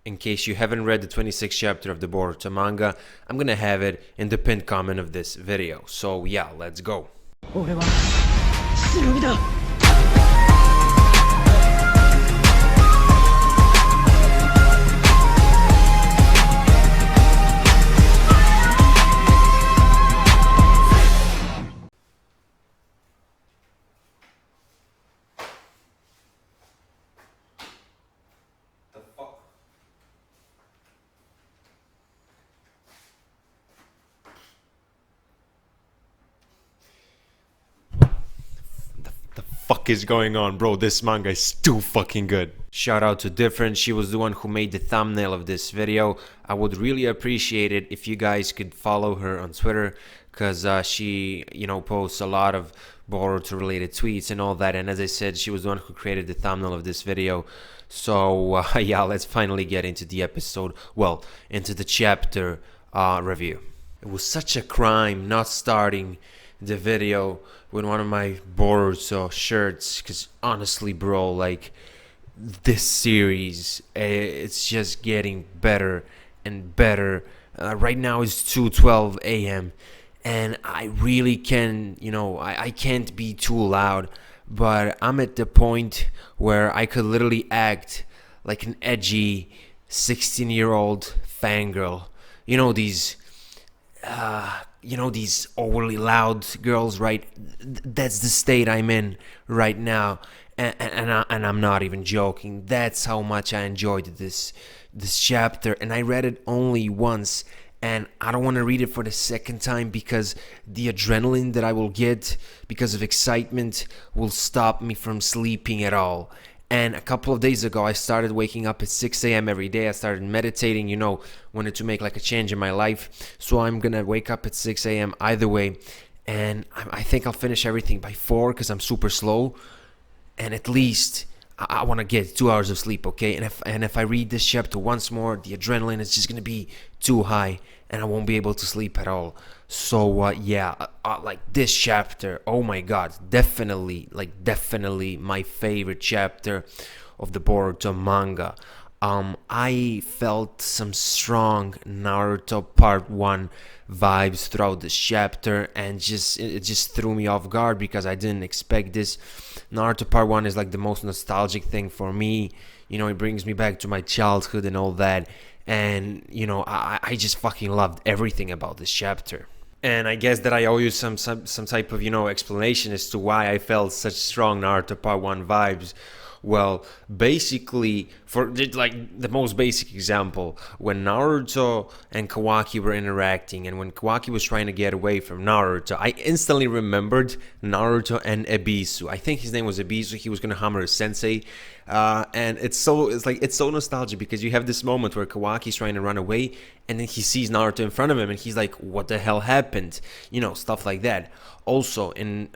In case you haven't read the 26th chapter of the Boruto manga, I'm gonna have it in the pinned comment of this video. So yeah, let's go. 俺は忍びだ Fuck is going on, bro? This manga is too fucking good. Shout out to Different. She was the one who made the thumbnail of this video. I would really appreciate it if you guys could follow her on Twitter, because she, posts a lot of Boruto related tweets and all that. And as I said, she was the one who created the thumbnail of this video. So yeah, let's finally get into the episode. Well, into the chapter review. It was such a crime not starting the video with one of my Boruto shirts, because honestly, bro, like, this series, it's just getting better and better. Right now it's 2:12 a.m. and I really can, I can't be too loud, but I'm at the point where I could literally act like an edgy 16-year-old fangirl. These overly loud girls, right? That's the state I'm in right now, and I'm not even joking. That's how much I enjoyed this chapter, and I read it only once, and I don't want to read it for the second time because the adrenaline that I will get because of excitement will stop me from sleeping at all. And a couple of days ago, I started waking up at 6 a.m. every day. I started meditating, wanted to make like a change in my life. So I'm going to wake up at 6 a.m. either way. And I think I'll finish everything by 4 because I'm super slow. And at least I want to get 2 hours of sleep, okay? And if I read this chapter once more, the adrenaline is just going to be too high. And I won't be able to sleep at all. So like this chapter, oh my god, definitely my favorite chapter of the Boruto manga. I felt some strong Naruto Part 1 vibes throughout this chapter, and it just threw me off guard because I didn't expect this. Naruto Part 1 is like the most nostalgic thing for me. It brings me back to my childhood and all that. And, I just fucking loved everything about this chapter. And I guess that I owe you some type of, explanation as to why I felt such strong Naruto Part 1 vibes. Well, basically, for like the most basic example, when Naruto and Kawaki were interacting, and when Kawaki was trying to get away from Naruto, I instantly remembered Naruto and Ebisu. I think his name was Ebisu. He was gonna hammer his sensei, and it's so nostalgic because you have this moment where Kawaki's trying to run away, and then he sees Naruto in front of him, and he's like, "What the hell happened?" Stuff like that. Also, in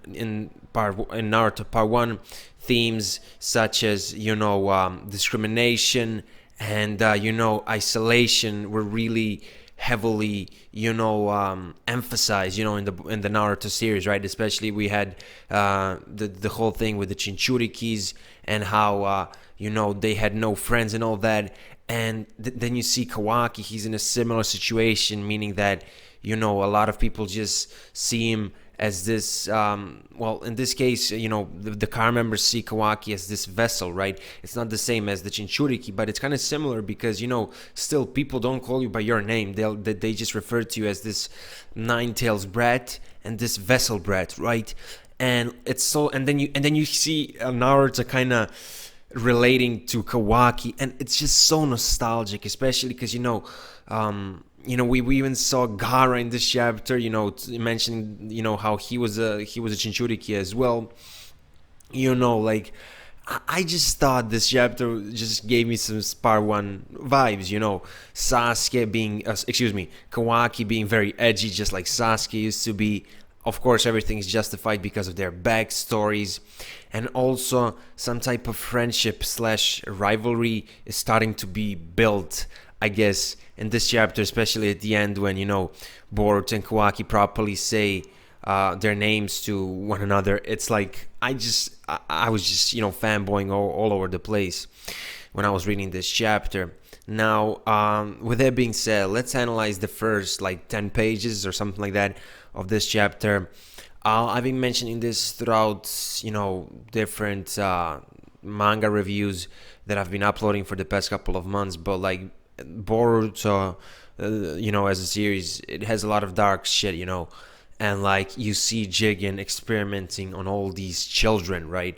Naruto Part 1. Themes such as discrimination and isolation were really heavily emphasized in the Naruto series, right? Especially we had the whole thing with the Chinchurikis and how they had no friends and all that. And then you see Kawaki, he's in a similar situation, meaning that a lot of people just see him as this, in this case, the car members see Kawaki as this vessel, right? It's not the same as the Chinchuriki, but it's kind of similar because, still people don't call you by your name. They just refer to you as this nine-tails brat and this vessel brat, right? And it's so, and then you see Naruto kind of relating to Kawaki, and it's just so nostalgic, especially because, we even saw Gaara in this chapter, mentioning, how he was a Chinchuriki as well. I just thought this chapter just gave me some Part 1 vibes, Kawaki being very edgy, just like Sasuke used to be. Of course, everything is justified because of their backstories, and also some type of friendship / rivalry is starting to be built, I guess, in this chapter, especially at the end when, Boruto and Kawaki properly say their names to one another. It's like, I was just, fanboying all over the place when I was reading this chapter. Now, with that being said, let's analyze the first like 10 pages or something like that of this chapter. I've been mentioning this throughout, different manga reviews that I've been uploading for the past couple of months. But like Boruto, as a series, it has a lot of dark shit, and like you see Jigen experimenting on all these children, right?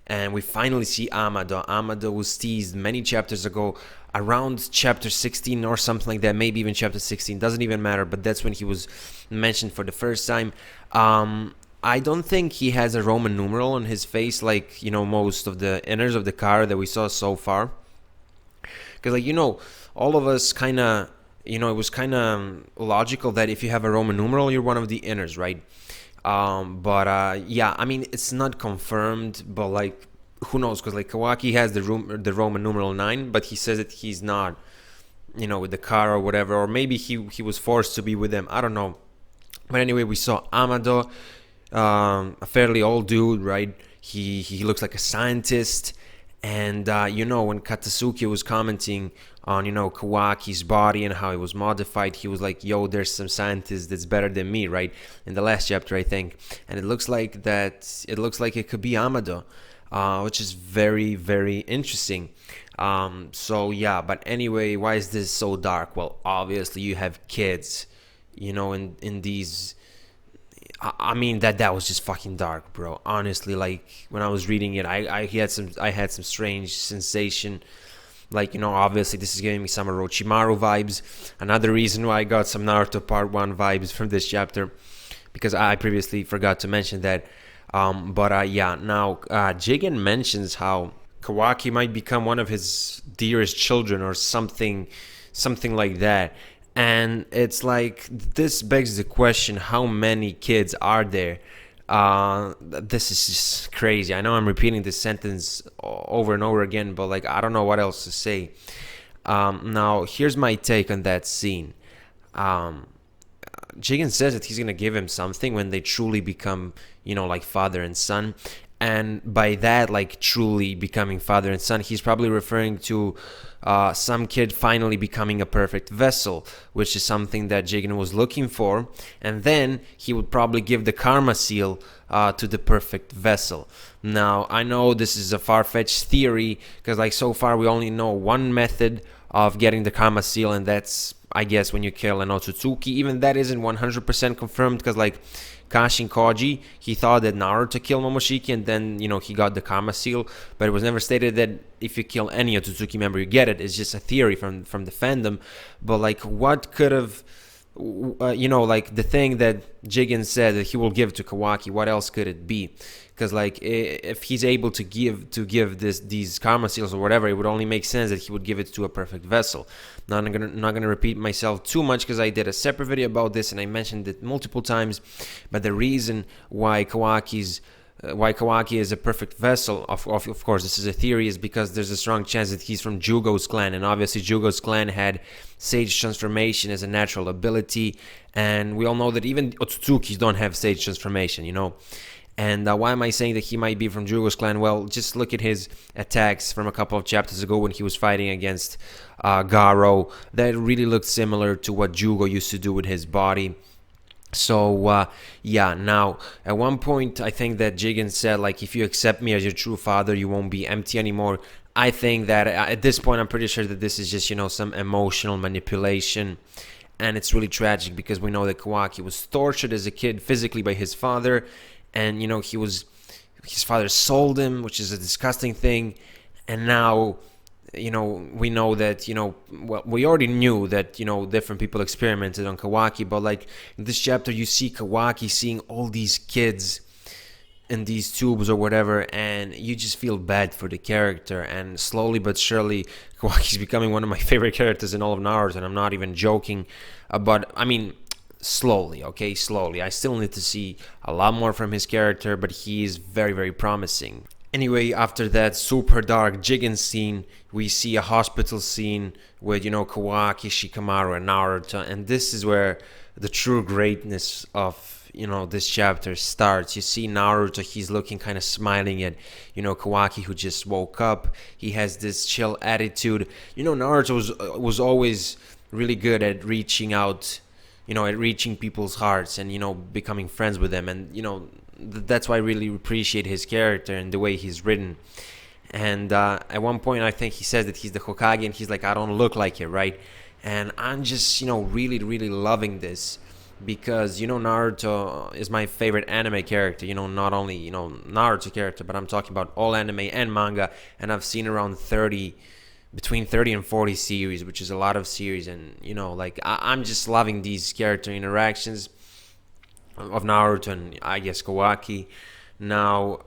And we finally see Amado. Amado was teased many chapters ago, around chapter 16 or something like that, maybe even chapter 16, doesn't even matter, but that's when he was mentioned for the first time. I don't think he has a Roman numeral on his face like, most of the inners of the car that we saw so far. Because, like, all of us kind of, it was kind of logical that if you have a Roman numeral, you're one of the inners, right? Yeah, I mean, it's not confirmed, but like, who knows? Because like Kawaki has the Roman numeral 9, but he says that he's not, with the car or whatever, or maybe he was forced to be with them. I don't know. But anyway, we saw Amado, a fairly old dude, right? He looks like a scientist. And, when Katsuki was commenting on, Kawaki's body and how it was modified, he was like, yo, there's some scientist that's better than me, right? In the last chapter, I think. And it looks like it could be Amado, which is very, very interesting. So, yeah, but anyway, why is this so dark? Well, obviously, you have kids, in these... I mean that was just fucking dark, bro. Honestly, like when I was reading it, I had some strange sensation. Like, obviously this is giving me some Orochimaru vibes. Another reason why I got some Naruto Part 1 vibes from this chapter, because I previously forgot to mention that. Yeah, now Jigen mentions how Kawaki might become one of his dearest children or something like that. And it's like, this begs the question, how many kids are there? This is just crazy. I know I'm repeating this sentence over and over again, but like, I don't know what else to say. Now, here's my take on that scene. Jigen says that he's going to give him something when they truly become, like father and son. And by that, like truly becoming father and son, he's probably referring to some kid finally becoming a perfect vessel, which is something that Jigen was looking for. And then he would probably give the karma seal to the perfect vessel. Now, I know this is a far-fetched theory, because like so far we only know one method of getting the karma seal, and that's, I guess, when you kill an Otsutsuki. Even that isn't 100% confirmed, because like Kashin Koji, he thought that Naruto killed Momoshiki, and then, he got the karma seal, but it was never stated that if you kill any Otsutsuki member, you get it. It's just a theory from the fandom. But like, what could have, like the thing that Jigen said that he will give to Kawaki, what else could it be? Because like, if he's able to give these karma seals or whatever, it would only make sense that he would give it to a perfect vessel. Now, I'm not gonna repeat myself too much, because I did a separate video about this and I mentioned it multiple times. But the reason why Kawaki is a perfect vessel, of course, this is a theory, is because there's a strong chance that he's from Jugo's clan, and obviously Jugo's clan had Sage Transformation as a natural ability, and we all know that even Otsutsukis don't have Sage Transformation, And why am I saying that he might be from Jugo's clan? Well, just look at his attacks from a couple of chapters ago when he was fighting against Garo. That really looked similar to what Jugo used to do with his body. So, yeah, now, at one point, I think that Jigen said, like, if you accept me as your true father, you won't be empty anymore. I think that at this point, I'm pretty sure that this is just, some emotional manipulation. And it's really tragic, because we know that Kawaki was tortured as a kid physically by his father. And, his father sold him, which is a disgusting thing. And now, we know that, well, we already knew that, different people experimented on Kawaki. But, like, in this chapter, you see Kawaki seeing all these kids in these tubes or whatever. And you just feel bad for the character. And slowly but surely, Kawaki's becoming one of my favorite characters in all of Naruto. And I'm not even joking. But, I mean... slowly. I still need to see a lot more from his character, but he is very, very promising. Anyway, after that super dark Jigen scene, we see a hospital scene with, Kawaki, Shikamaru, and Naruto, and this is where the true greatness of, this chapter starts. You see Naruto, he's looking kind of smiling at Kawaki, who just woke up. He has this chill attitude. Naruto was always really good at reaching out, at reaching people's hearts and becoming friends with them. And that's why I really appreciate his character and the way he's written. And at one point, I think he says that he's the Hokage, and he's like, I don't look like it, right? And I'm just, really, really loving this because, Naruto is my favorite anime character. Not only, Naruto character, but I'm talking about all anime and manga. And I've seen around between 30 and 40 series, which is a lot of series. And, I'm just loving these character interactions of Naruto and I guess Kawaki. Now,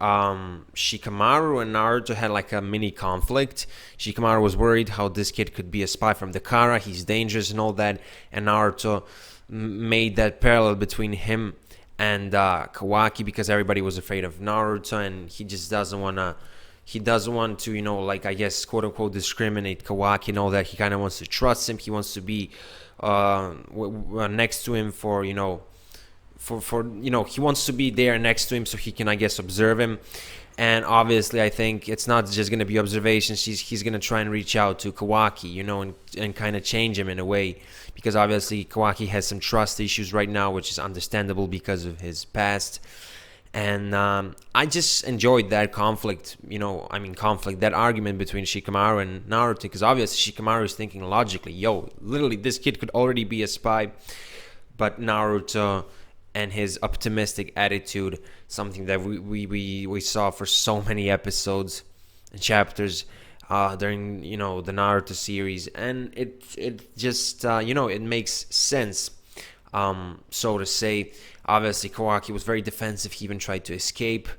Shikamaru and Naruto had like a mini conflict. Shikamaru was worried how this kid could be a spy from the Kara, he's dangerous and all that, and Naruto made that parallel between him and Kawaki because everybody was afraid of Naruto, and he just doesn't want to, I guess, quote unquote, discriminate Kawaki and all that. He kind of wants to trust him. He wants to be next to him for he wants to be there next to him so he can, I guess, observe him. And obviously, I think it's not just going to be observations. He's going to try and reach out to Kawaki, and kind of change him in a way. Because obviously, Kawaki has some trust issues right now, which is understandable because of his past. And I just enjoyed that conflict, that argument between Shikamaru and Naruto. Because obviously, Shikamaru is thinking logically, literally, this kid could already be a spy. But Naruto and his optimistic attitude, something that we saw for so many episodes and chapters during the Naruto series, and it just it makes sense, so to say. Obviously, Kawaki was very defensive. He even tried to escape,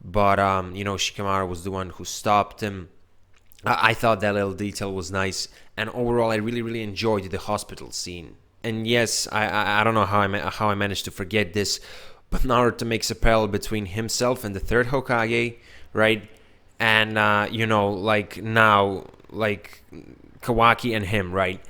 but Shikamaru was the one who stopped him. I thought that little detail was nice, and overall, I really, really enjoyed the hospital scene. And yes, I don't know how I managed to forget this, but Naruto makes a parallel between himself and the third Hokage, right? And Kawaki and him, right?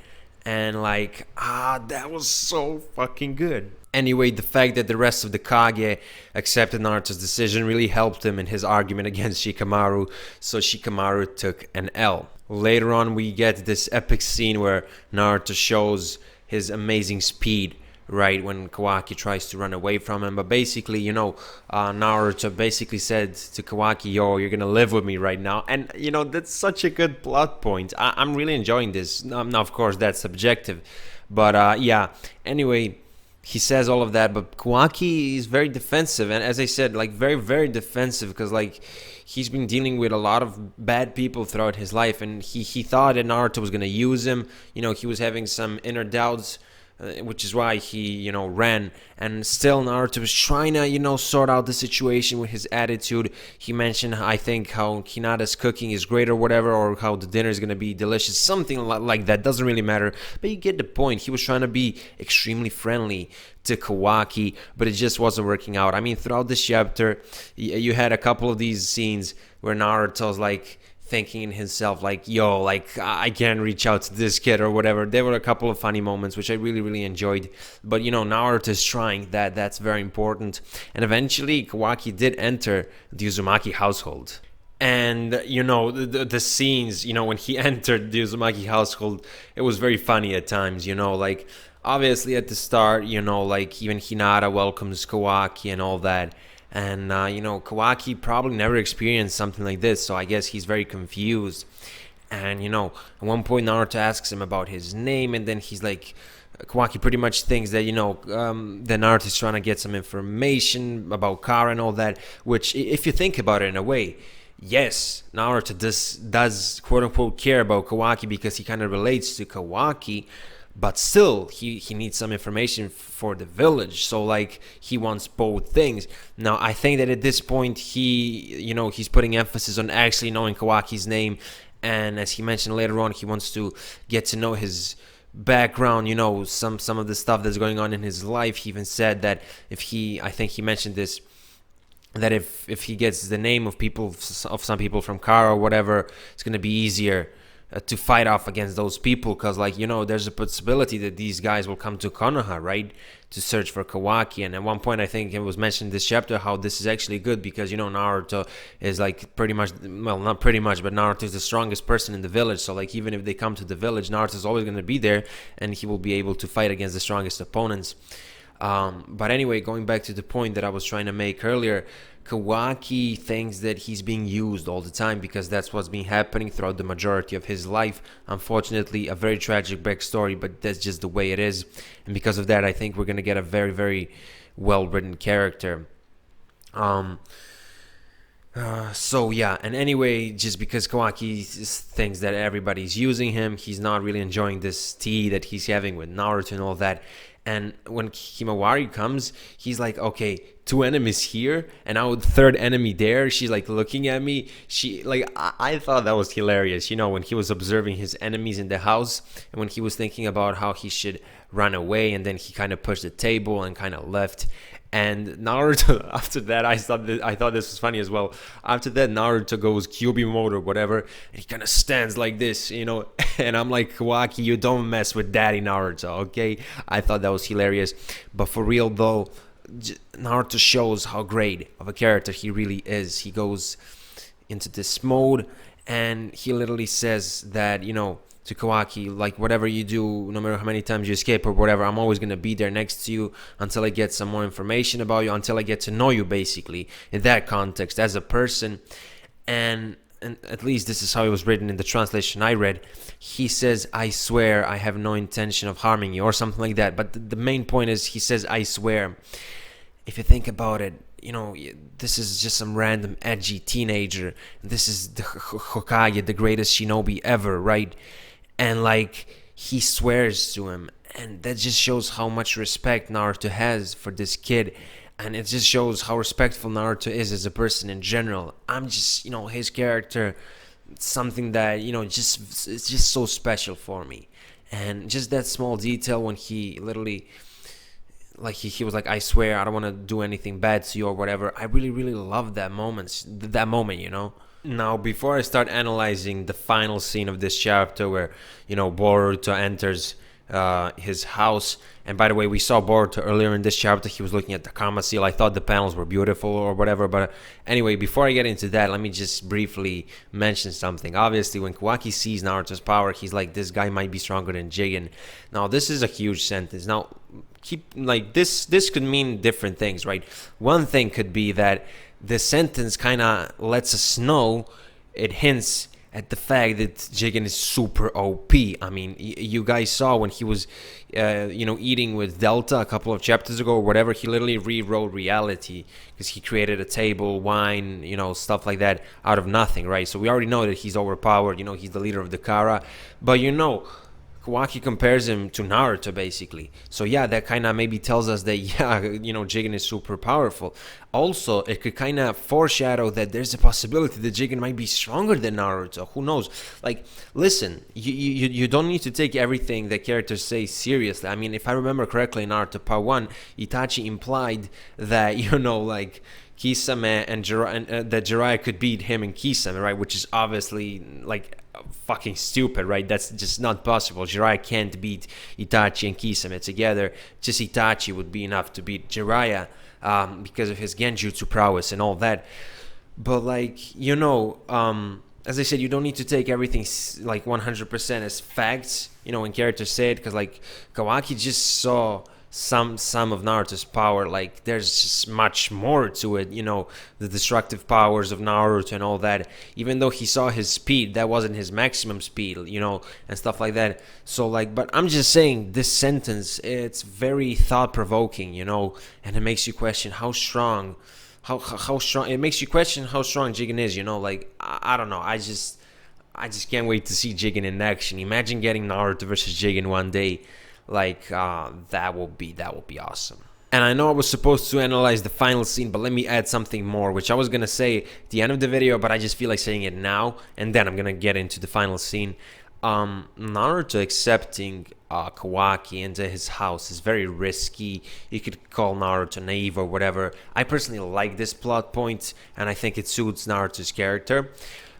And that was so fucking good. Anyway, the fact that the rest of the Kage accepted Naruto's decision really helped him in his argument against Shikamaru, so Shikamaru took an L. Later on, we get this epic scene where Naruto shows his amazing speed, right, when Kawaki tries to run away from him. But basically, Naruto basically said to Kawaki, you're gonna live with me right now. And, that's such a good plot point. I'm really enjoying this. Now, of course, that's subjective. But, yeah, anyway, he says all of that. But Kawaki is very defensive. And as I said, very, very defensive because, he's been dealing with a lot of bad people throughout his life, and he thought that Naruto was going to use him. He was having some inner doubts, which is why he, ran. And still, Naruto was trying to, sort out the situation with his attitude. He mentioned, I think, how Hinata's cooking is great or whatever, or how the dinner is going to be delicious. Something like that. Doesn't really matter. But you get the point. He was trying to be extremely friendly to Kawaki, but it just wasn't working out. I mean, throughout this chapter, you had a couple of these scenes where Naruto's thinking in himself, I can't reach out to this kid or whatever. There were a couple of funny moments which I really, really enjoyed. But Naruto's trying. That's very important. And eventually, Kawaki did enter the Uzumaki household. And the scenes, when he entered the Uzumaki household, it was very funny at times. Obviously, at the start, even Hinata welcomes Kawaki and all that. And, Kawaki probably never experienced something like this, so I guess he's very confused. And, at one point, Naruto asks him about his name, and then he's like, Kawaki pretty much thinks that, that Naruto is trying to get some information about Kara and all that, which, if you think about it in a way, yes, Naruto does quote-unquote care about Kawaki because he kind of relates to Kawaki, but still, he needs some information for the village. So, he wants both things. Now, I think that at this point, he's putting emphasis on actually knowing Kawaki's name. And as he mentioned later on, he wants to get to know his background, some of the stuff that's going on in his life. He even said that I think he mentioned this, that if he gets the name of some people from Kara or whatever, it's going to be easier to fight off against those people, because like, you know, there's a possibility that these guys will come to Konoha, right, to search for Kawaki. And at one point I think it was mentioned in this chapter how this is actually good, because, you know, Naruto is like pretty much, well, not pretty much, but Naruto is the strongest person in the village. So like, even if they come to the village, Naruto is always going to be there, and he will be able to fight against the strongest opponents. But anyway, going back to the point that I was trying to make earlier, Kawaki thinks that he's being used all the time, because that's what's been happening throughout the majority of his life. Unfortunately, a very tragic backstory, but that's just the way it is. And because of that, I think we're going to get a very, very well-written character. So yeah, and anyway, just because Kawaki thinks that everybody's using him, he's not really enjoying this tea that he's having with Naruto and all that. And when Himawari comes, he's like, okay, 2 enemies here, and now the 3rd enemy there. She's like looking at me. She like, I thought that was hilarious, you know, when he was observing his enemies in the house, and when he was thinking about how he should run away, and then he kind of pushed the table and kind of left. And Naruto, after that, I thought this was funny as well. After that, Naruto goes Kyuubi mode or whatever, and he kind of stands like this, you know. And I'm like, Kawaki, you don't mess with Daddy Naruto, okay? I thought that was hilarious. But for real though, Naruto shows how great of a character he really is. He goes into this mode, and he literally says that, you know, to Kawaki, like, whatever you do, no matter how many times you escape or whatever, I'm always going to be there next to you until I get some more information about you, until I get to know you, basically, in that context, as a person. And at least this is how it was written in the translation I read. He says, I swear I have no intention of harming you, or something like that. But the main point is, he says, I swear. If you think about it, you know, this is just some random edgy teenager. This is the Hokage, the greatest shinobi ever, right? And like, he swears to him, and that just shows how much respect Naruto has for this kid, and it just shows how respectful Naruto is as a person in general. I'm just, you know, his character, something that, you know, it's just so special for me. And just that small detail when he literally, like, he was like, I swear I don't want to do anything bad to you or whatever. I really, really love that moment, you know. Now, before I start analyzing the final scene of this chapter where, you know, Boruto enters his house, and by the way, we saw Boruto earlier in this chapter. He was looking at the Kama seal. I thought the panels were beautiful or whatever, but anyway, before I get into that, let me just briefly mention something. Obviously, when Kawaki sees Naruto's power, he's like, this guy might be stronger than Jigen. Now, this is a huge sentence. Now, keep, like, this could mean different things, right? One thing could be that the sentence kind of lets us know, it hints at the fact that Jigen is super OP. I mean, you guys saw when he was, you know, eating with Delta a couple of chapters ago or whatever, he literally rewrote reality, because he created a table, wine, you know, stuff like that out of nothing, right? So we already know that he's overpowered, you know, he's the leader of the Kara. But, you know, Kawaki compares him to Naruto, basically. So yeah, that kind of maybe tells us that, yeah, you know, Jigen is super powerful. Also, it could kind of foreshadow that there's a possibility that Jigen might be stronger than Naruto. Who knows? Like, listen, you don't need to take everything that characters say seriously. I mean, if I remember correctly, in Naruto Part 1, Itachi implied that, you know, like, Kisame and that Jiraiya could beat him and Kisame, right? Which is obviously, like, fucking stupid, right? That's just not possible. Jiraiya can't beat Itachi and Kisame together. Just Itachi would be enough to beat Jiraiya, because of his genjutsu prowess and all that. But, like, you know, as I said, you don't need to take everything like 100% as facts, you know, when characters say it, because, like, Kawaki just saw some of Naruto's power. Like, there's just much more to it, you know, the destructive powers of Naruto and all that. Even though he saw his speed, that wasn't his maximum speed, you know, and stuff like that. So, like, but I'm just saying, this sentence, it's very thought-provoking, you know, and it makes you question how strong, how strong, it makes you question how strong Jigen is, you know. Like, I don't know, I just can't wait to see Jigen in action. Imagine getting Naruto versus Jigen one day. Like, that will be awesome. And I know I was supposed to analyze the final scene, but let me add something more, which I was gonna say at the end of the video, but I just feel like saying it now, and then I'm gonna get into the final scene. Naruto accepting Kawaki into his house is very risky. You could call Naruto naive or whatever. I personally like this plot point, and I think it suits Naruto's character.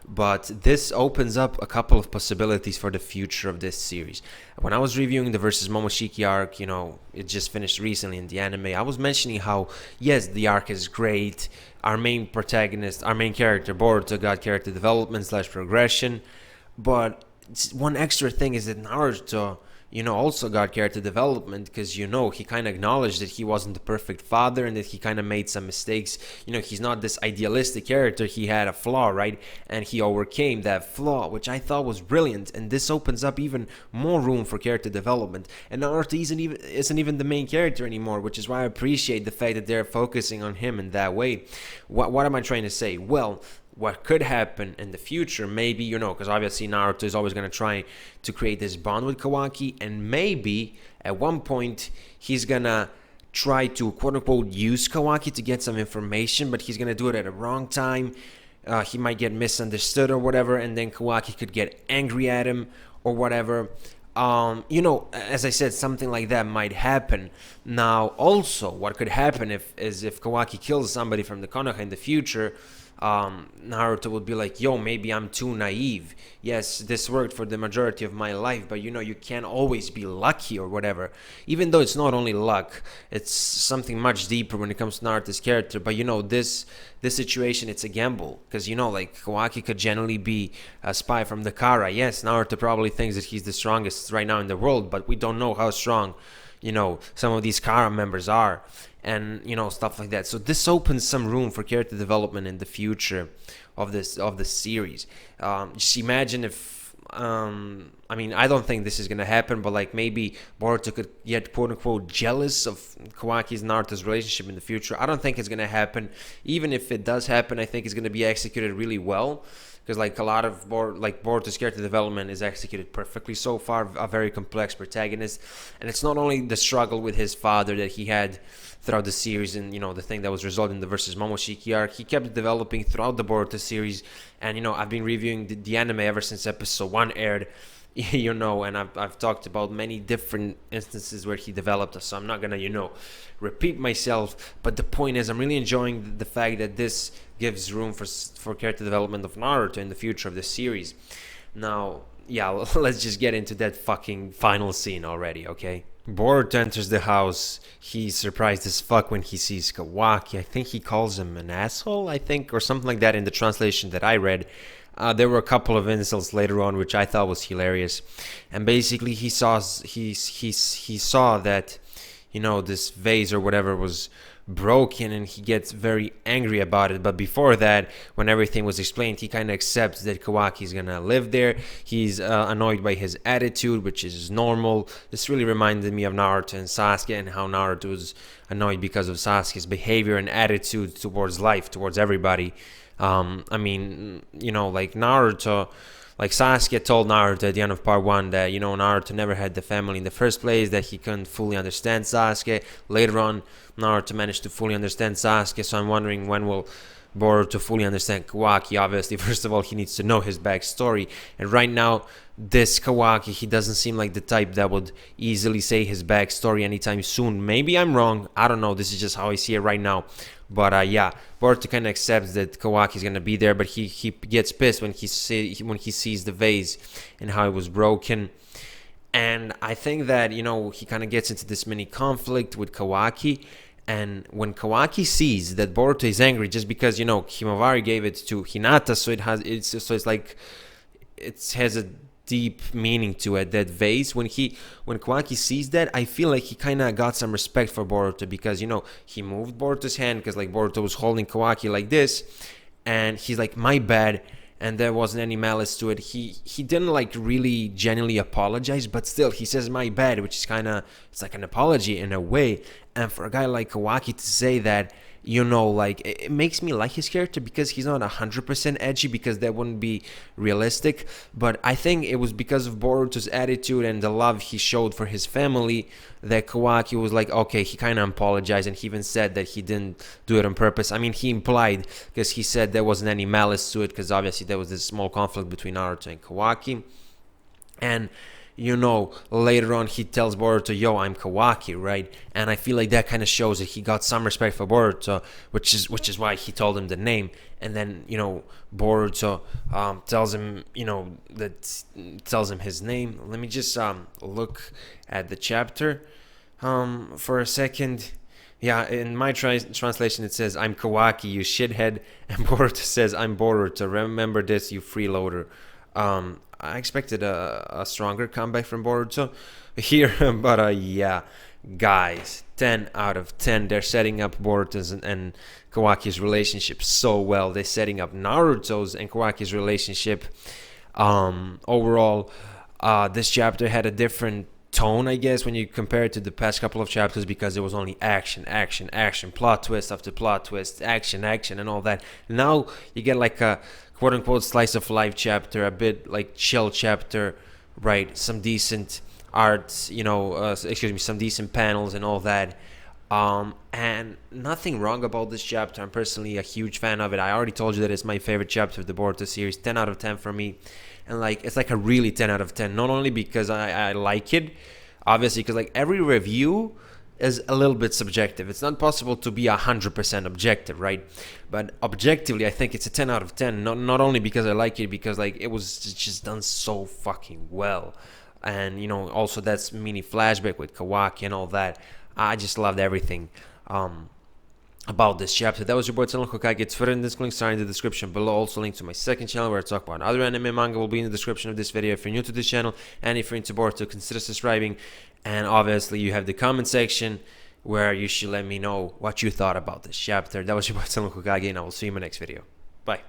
but this opens up a couple of possibilities for the future of this series. When I was reviewing the versus Momoshiki arc, it just finished recently in the anime, I was mentioning how, yes, the arc is great. Our main protagonist, our main character, Boruto, got character development / progression. But one extra thing is that Naruto, also got character development, because, he kind of acknowledged that he wasn't the perfect father and that he kind of made some mistakes. He's not this idealistic character. He had a flaw, right? And he overcame that flaw, which I thought was brilliant. And this opens up even more room for character development. And Naruto isn't even the main character anymore, which is why I appreciate the fact that they're focusing on him in that way. What am I trying to say? Well, what could happen in the future, maybe, because obviously Naruto is always going to try to create this bond with Kawaki, and maybe at one point he's going to try to quote-unquote use Kawaki to get some information, but he's going to do it at a wrong time. He might get misunderstood or whatever, and then Kawaki could get angry at him or whatever. As I said, something like that might happen. Now, also, what could happen if Kawaki kills somebody from the Konoha in the future, Naruto would be like, yo, maybe I'm too naive. Yes, this worked for the majority of my life, but you can't always be lucky or whatever. Even though it's not only luck, it's something much deeper when it comes to Naruto's character. But this situation, it's a gamble, because Kawaki could generally be a spy from the Kara. Yes, Naruto probably thinks that he's the strongest right now in the world, but we don't know how strong some of these Kara members are, and stuff like that. So this opens some room for character development in the future of the series. Just imagine if I don't think this is gonna happen, but maybe Boruto could get quote unquote jealous of Kawaki's and Naruto's relationship in the future. I don't think it's gonna happen. Even if it does happen, I think it's gonna be executed really well, because a lot of Boruto's character development is executed perfectly so far. A very complex protagonist, and it's not only the struggle with his father that he had throughout the series, and the thing that was resulting in the versus Momoshiki arc. He kept developing throughout the Boruto series, and I've been reviewing the anime ever since episode 1 aired. And I've talked about many different instances where he developed, so I'm not gonna repeat myself, but the point is, I'm really enjoying the fact that this gives room for character development of Naruto in the future of the series. Now, yeah, let's just get into that fucking final scene already, okay? Boruto enters the house. He's surprised as fuck when he sees Kawaki. I think he calls him an asshole, or something like that in the translation that I read. There were a couple of insults later on, which I thought was hilarious. And basically, he saw that, this vase or whatever was broken, and he gets very angry about it. But before that, when everything was explained, he kind of accepts that Kawaki's gonna live there. He's annoyed by his attitude, which is normal. This really reminded me of Naruto and Sasuke, and how Naruto was annoyed because of Sasuke's behavior and attitude towards life, towards everybody. Naruto, Sasuke told Naruto at the end of part 1 that, Naruto never had the family in the first place, that he couldn't fully understand Sasuke. Later on, Naruto managed to fully understand Sasuke, so I'm wondering when will Boruto fully understand Kawaki. Obviously, first of all, he needs to know his backstory, and right now, this Kawaki, he doesn't seem like the type that would easily say his backstory anytime soon. Maybe I'm wrong, I don't know, this is just how I see it right now. But Boruto kind of accepts that Kawaki's gonna be there, but he gets pissed when he sees the vase and how it was broken. And I think that he kind of gets into this mini conflict with Kawaki. And when Kawaki sees that Boruto is angry just because Himawari gave it to Hinata, so it has a deep meaning to it, that vase. When Kawaki sees that, I feel like he kind of got some respect for Boruto, because he moved Boruto's hand, because Boruto was holding Kawaki like this, and he's like, my bad, and there wasn't any malice to it. He didn't really genuinely apologize, but still he says my bad, which is it's like an apology in a way. And for a guy like Kawaki to say that, it makes me like his character, because he's not 100% edgy, because that wouldn't be realistic. But I think it was because of Boruto's attitude and the love he showed for his family that Kawaki was like, okay, he kind of apologized, and he even said that he didn't do it on purpose. I mean, he implied, because he said there wasn't any malice to it, because obviously there was this small conflict between Naruto and Kawaki. And later on he tells Boruto, yo, I'm Kawaki, right? And I feel like that kind of shows that he got some respect for Boruto, which is why he told him the name. And then Boruto tells him tells him his name. Let me just look at the chapter for a second. Yeah, in my translation it says, I'm Kawaki, you shithead. And Boruto says, I'm Boruto, remember this, you freeloader. I expected a stronger comeback from Boruto here, but yeah, guys, 10 out of 10. They're setting up Boruto's and Kawaki's relationship so well. They're setting up Naruto's and Kawaki's relationship. Overall, this chapter had a different tone, I guess, when you compare it to the past couple of chapters, because it was only action, plot twist after plot twist, action, and all that. Now you get like a quote-unquote slice of life chapter, a bit like chill chapter, right? Some decent art, some decent panels and all that. And nothing wrong about this chapter. I'm personally a huge fan of it. I already told you that it's my favorite chapter of the Boruto series. 10 out of 10 for me. And it's like a really 10 out of 10. Not only because I like it, obviously, because every review is a little bit subjective. It's not possible to be 100% objective, right? But objectively, I think it's a 10 out of 10. Not only because I like it, because it was just done so fucking well. And also that's mini flashback with Kawaki and all that. I just loved everything about this chapter. That was your boy Hokage. It's further in this link in the description below. Also link to my second channel where I talk about other anime manga will be in the description of this video. If you're new to this channel and if you're into Boruto, consider subscribing. And obviously you have the comment section where you should let me know what you thought about this chapter. That was your boy Hokage, and I will see you in my next video. Bye.